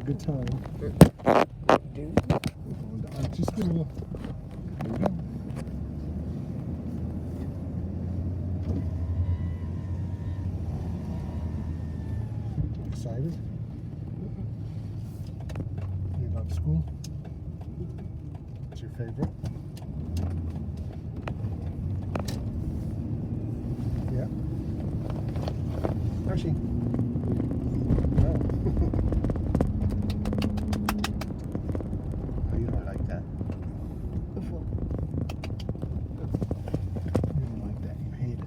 good time. Dude. Going to Archie School. There you go. Excited? You love school? What's your favorite? Yeah. Archie. No. Oh, you don't like that. You don't like that. You hate it.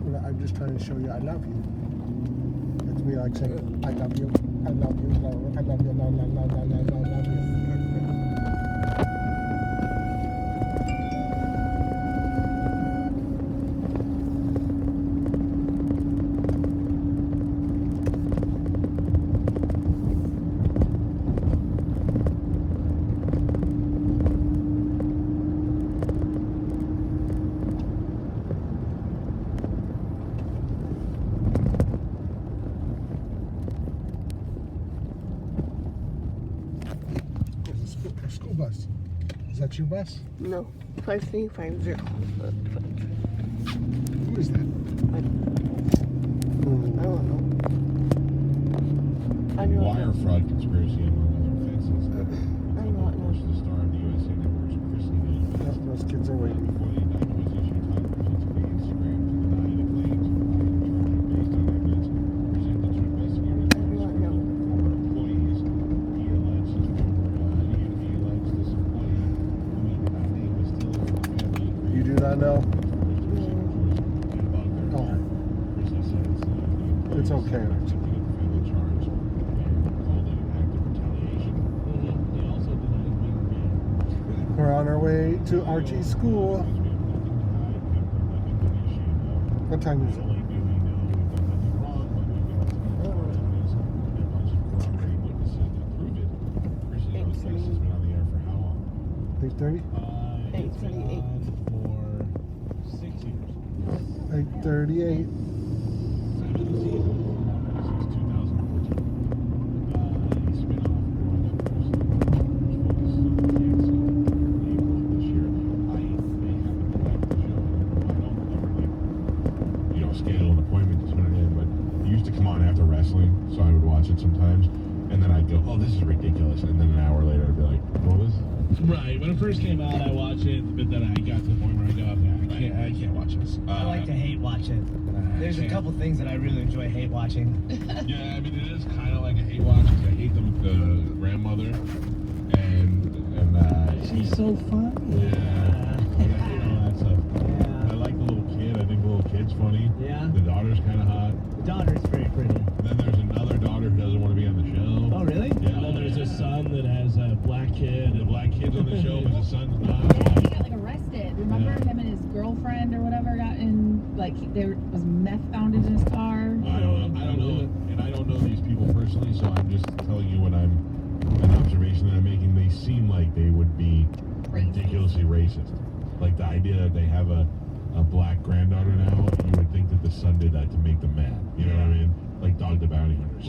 Well, I'm just trying to show you I love you. It's me like saying, I love you. I love you. I love you. I love you. I love you. There's a school bus. Is that your bus? No. 5350. Who is that? I don't know. I don't Wire know. fraud conspiracy among other offenses. I don't know. Of course, the star of the USA Network's Chrissy Yep, those kids are waiting. before the indictment was issued, Todd Chrissy took to Instagram to deny the claims of lying charges based on evidence presented to investigators by his former employees. He alleged this employee, who he did not name, was still from the family. You do not know? Oh. It's okay, Archie. We're on our way to Archie's school. What time is it? Eight 8:30? 8:38. For 6 years. 8:38. Schedule an appointment to tune it in, but it used to come on after wrestling, so I would watch it sometimes, and then I'd go, oh, this is ridiculous, and then an hour later I'd be like, what was it? Right. When it first came out, I watched it, but then I got to the point where I go, okay, I can't watch this. I like to hate watch it. There's a couple things that I really enjoy hate watching. Yeah, I mean, it is kind of like a hate watch, because I hate the grandmother, and She's so fun. yeah, I hate all that stuff. Yeah. I like the little kid. I think the little kid's funny. Yeah. The daughter's kind of hot. The daughter's very pretty. Then there's another daughter who doesn't want to be on the show. Oh, really? Yeah. And then there's a son that has a black kid. The black kid's on the show, but the son's not. He got like arrested. Remember Yeah. him and his girlfriend or whatever got in, like there was meth found in his car. I don't know, and I don't know these people personally, so I'm just telling you what an observation that I'm making. They seem like they would be ridiculously racist. Like the idea that they have a black granddaughter now, you would think that the son did that to make them mad. You know what I mean? Like Dog the Bounty Hunters.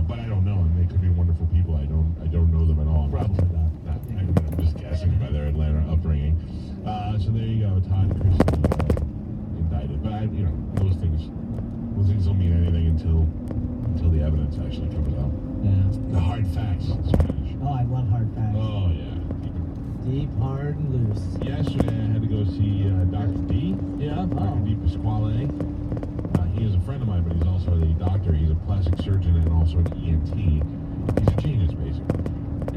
But I don't know, and they could be wonderful people. I don't know them at all. Probably not. I'm just guessing by their Atlanta upbringing. So there you go, Todd and Chris indicted. But those things don't mean anything until the evidence actually comes out. Yeah. The hard facts in Spanish. Oh, I love hard facts. Oh yeah. Deep, hard, and loose. Yesterday I had to go see Dr. D. Yeah. Dr. D. Pasquale. He is a friend of mine, but he's also a doctor. He's a plastic surgeon and also an ENT. He's a genius, basically.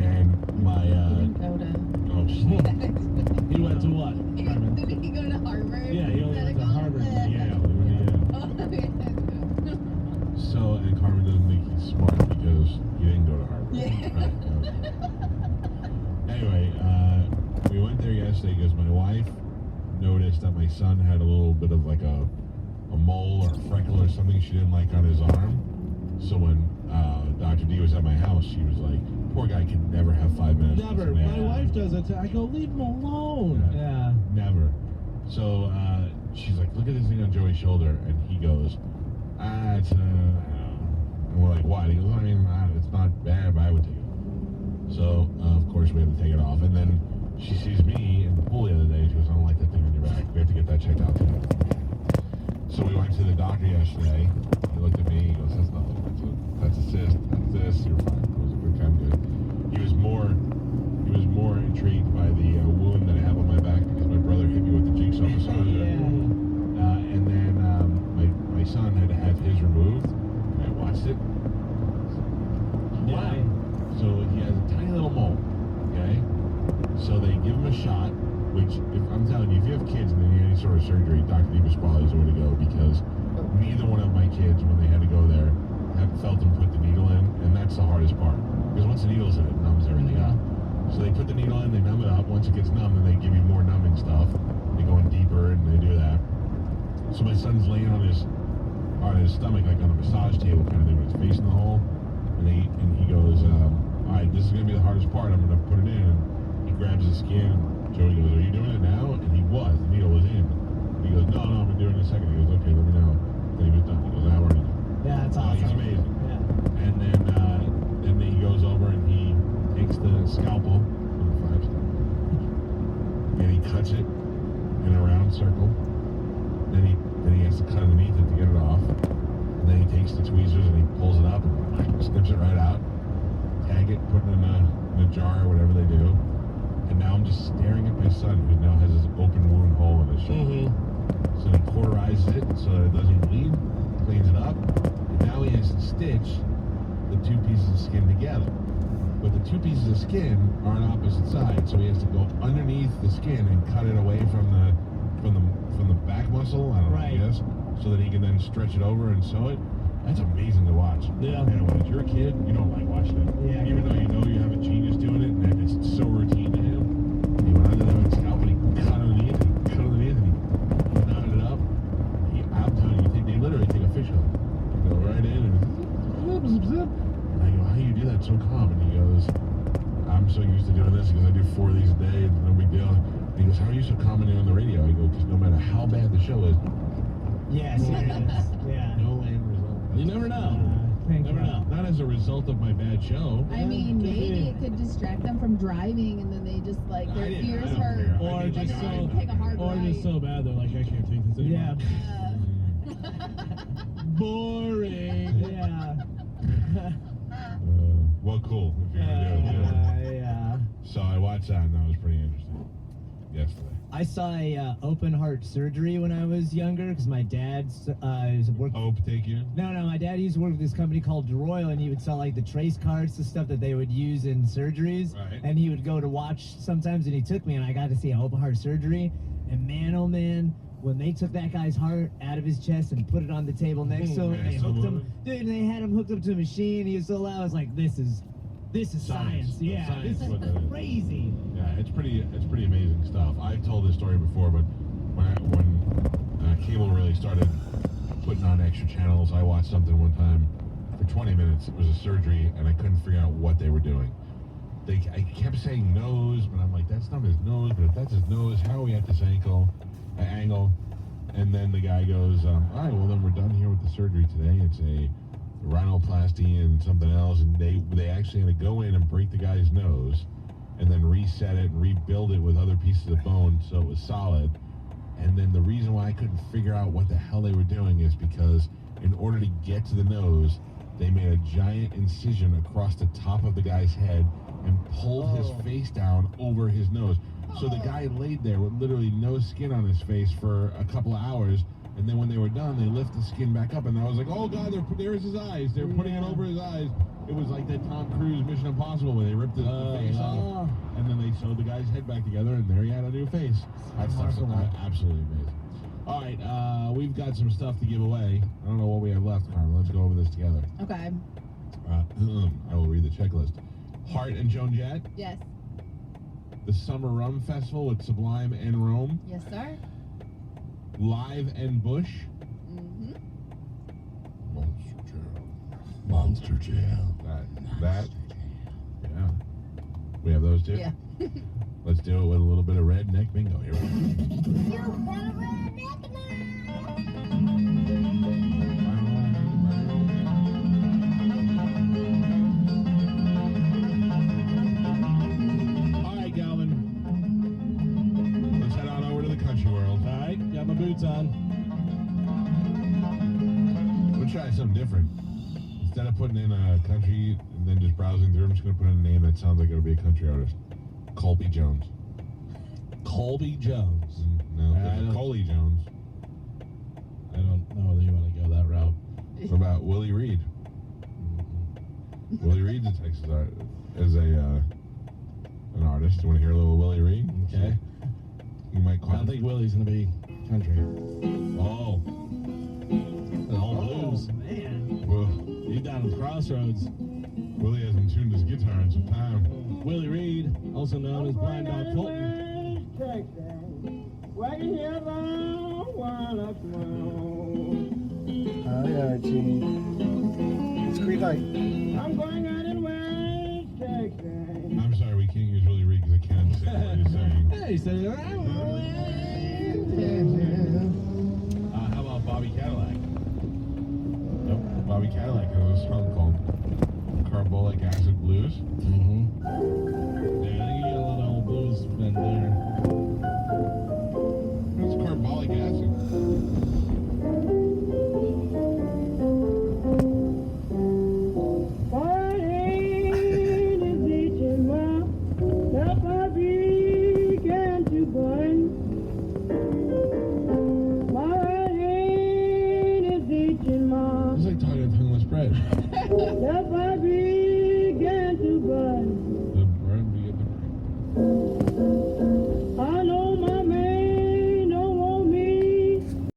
And my He didn't go to. oh shit. He went to what? Did he go to Harvard? Yeah, he only went to Harvard. Yeah. Oh, okay. So, and Carmen doesn't think he's smart because he didn't go to Harvard. Yeah. Right? Anyway, we went there yesterday because my wife noticed that my son had a little bit of like a mole or a freckle or something she didn't like on his arm. So when Dr. D was at my house, she was like, poor guy can never have 5 minutes. Never. My wife does it. I go, leave him alone. Yeah. Never. So she's like, look at this thing on Joey's shoulder. And he goes, it's And we're like, why? And he goes, I mean, it's not bad, but I would take it. So, of course, we had to take it off. And then she sees me in the pool the other day. She goes, I don't like that thing on your back. We have to get that checked out today. So we went to the doctor yesterday. He looked at me. He goes, that's nothing. That's a cyst. That's this. You're fine. I was like, okay, I'm good. He was more intrigued by the wound that I have on my back because my brother hit me with the jigsaw massage. And then my son had to have his removed. I watched it. Wow. So he has a tiny little mole. Okay. So they give him a shot. Which, if I'm telling you, if you have kids and they need any sort of surgery, Dr. DePasquale is the way to go because neither one of my kids, when they had to go there, have felt them put the needle in, and that's the hardest part. Because once the needle's in, it numbs everything up. So they put the needle in, they numb it up. Once it gets numb, then they give you more numbing stuff. They go in deeper and they do that. So my son's laying on his stomach, like on a massage table kind of thing, with his face in the hole. And he goes, all right, this is going to be the hardest part. I'm going to put it in. And he grabs his skin. Joey goes, are you doing it now? And he was. The needle was in. He goes, no, I'm going to do it in a second. He goes, okay, let me know. Then he was done. He goes, I already know. Yeah, that's awesome. He's amazing. Yeah. And then he goes over and he takes the scalpel from the 5-star. And he cuts it in a round circle. Then he has to cut underneath it to get it off. And then he takes the tweezers and he pulls it up and snips it right out. Tag it, put it in a jar or whatever they do. And now I'm just staring at my son who now has this open wound hole in his shoulder. So he cauterizes it so that it doesn't bleed, cleans it up, and now he has to stitch the two pieces of skin together. But the two pieces of skin are on opposite sides, so he has to go underneath the skin and cut it away from the back muscle, I don't know, I guess, so that he can then stretch it over and sew it. That's amazing to watch. Yeah. And when you're a kid, you don't like watching it. Yeah. Even though you have a genius doing it, and it's so routine to him. He went under there with his scalpel, and he cut underneath, and he knotted it up. I'm telling you, they literally take a fish hook, go right in, and I go, how do you do that so calm? And he goes, I'm so used to doing this because I do 4 of these a day, and no big deal. And he goes, how are you so calm when you're on the radio? I go, because no matter how bad the show is, Yes, it is. Yeah. no end result. You never know. Thank Never you. know. Not as a result of my bad show. I mean, maybe it could distract them from driving, and then they just like their I ears don't hurt. care. Or I just Like, so, they take a hard or ride. just so bad they're like, I can't take this anymore. Yeah. Boring. Yeah. Well, cool. If you're gonna do it, Yeah. So I watched that, and that was pretty interesting. Yesterday. I saw a open heart surgery when I was younger because my dad's worked. Hope take you. No, my dad used to work with this company called DeRoyal, and he would sell like the trace cards, the stuff that they would use in surgeries. Right. And he would go to watch sometimes, and he took me, and I got to see an open heart surgery. And man, oh man, when they took that guy's heart out of his chest and put it on the table next to him, man, and they so hooked him, moving. dude, and they had him hooked up to a machine. He was so loud. I was like, this is science. Yeah, Science, this what that is is. crazy. Yeah, it's pretty amazing stuff. I've told this story before, but when cable really started putting on extra channels, I watched something one time for 20 minutes. It was a surgery, and I couldn't figure out what they were doing. I kept saying nose, but I'm like, that's not his nose. But if that's his nose, how are we at this angle? And then the guy goes, all right, well then we're done here with the surgery today. It's a rhinoplasty and something else, and they actually had to go in and break the guy's nose and then reset it and rebuild it with other pieces of bone so it was solid. And then the reason why I couldn't figure out what the hell they were doing is because in order to get to the nose, they made a giant incision across the top of the guy's head and pulled his face down over his nose. So the guy laid there with literally no skin on his face for a couple of hours. And then when they were done, they lift the skin back up, and I was like, "Oh God, there's his eyes. They're putting it over his eyes." It was like that Tom Cruise Mission Impossible where they ripped the face off, and then they sewed the guy's head back together, and there he had a new face. That stuff's absolutely amazing. All right, we've got some stuff to give away. I don't know what we have left, Carmen. Let's go over this together. Okay. I will read the checklist. Hart and Joan Jett, Yes. the Summer Rum Festival with Sublime and Rome, Yes, sir. Live and Bush. Mm-hmm. Monster Jam. That. Yeah. We have those two? Yeah. Let's do it with a little bit of redneck bingo. Here we go. gonna try something different. Instead of putting in a country and then just browsing through, I'm just gonna put in a name that sounds like it'll be a country artist. Colby Jones. Colby Jones. No, I this is don't- Coley Jones. I don't know whether you want to go that route. What about Willie Reed? Willie Reed's a Texas art is an artist. You want to hear a little Willie Reed? Okay. You might I call don't think Willie's gonna be country. Oh, All blues. Man. well, You down at the crossroads. Willie hasn't tuned his guitar in some time. Willie Reed, also known as Blind Dog Fulton. Hi, Archie. It's green light. I'm sorry, we can't use Willie Reed because I can't understand what he's saying. Hey, he said, how about Bobby Cadillac? Nope, Bobby Cadillac has a song called Carbolic Acid Blues. Mm-hmm. Yeah, I think you got a lot of old blues men there.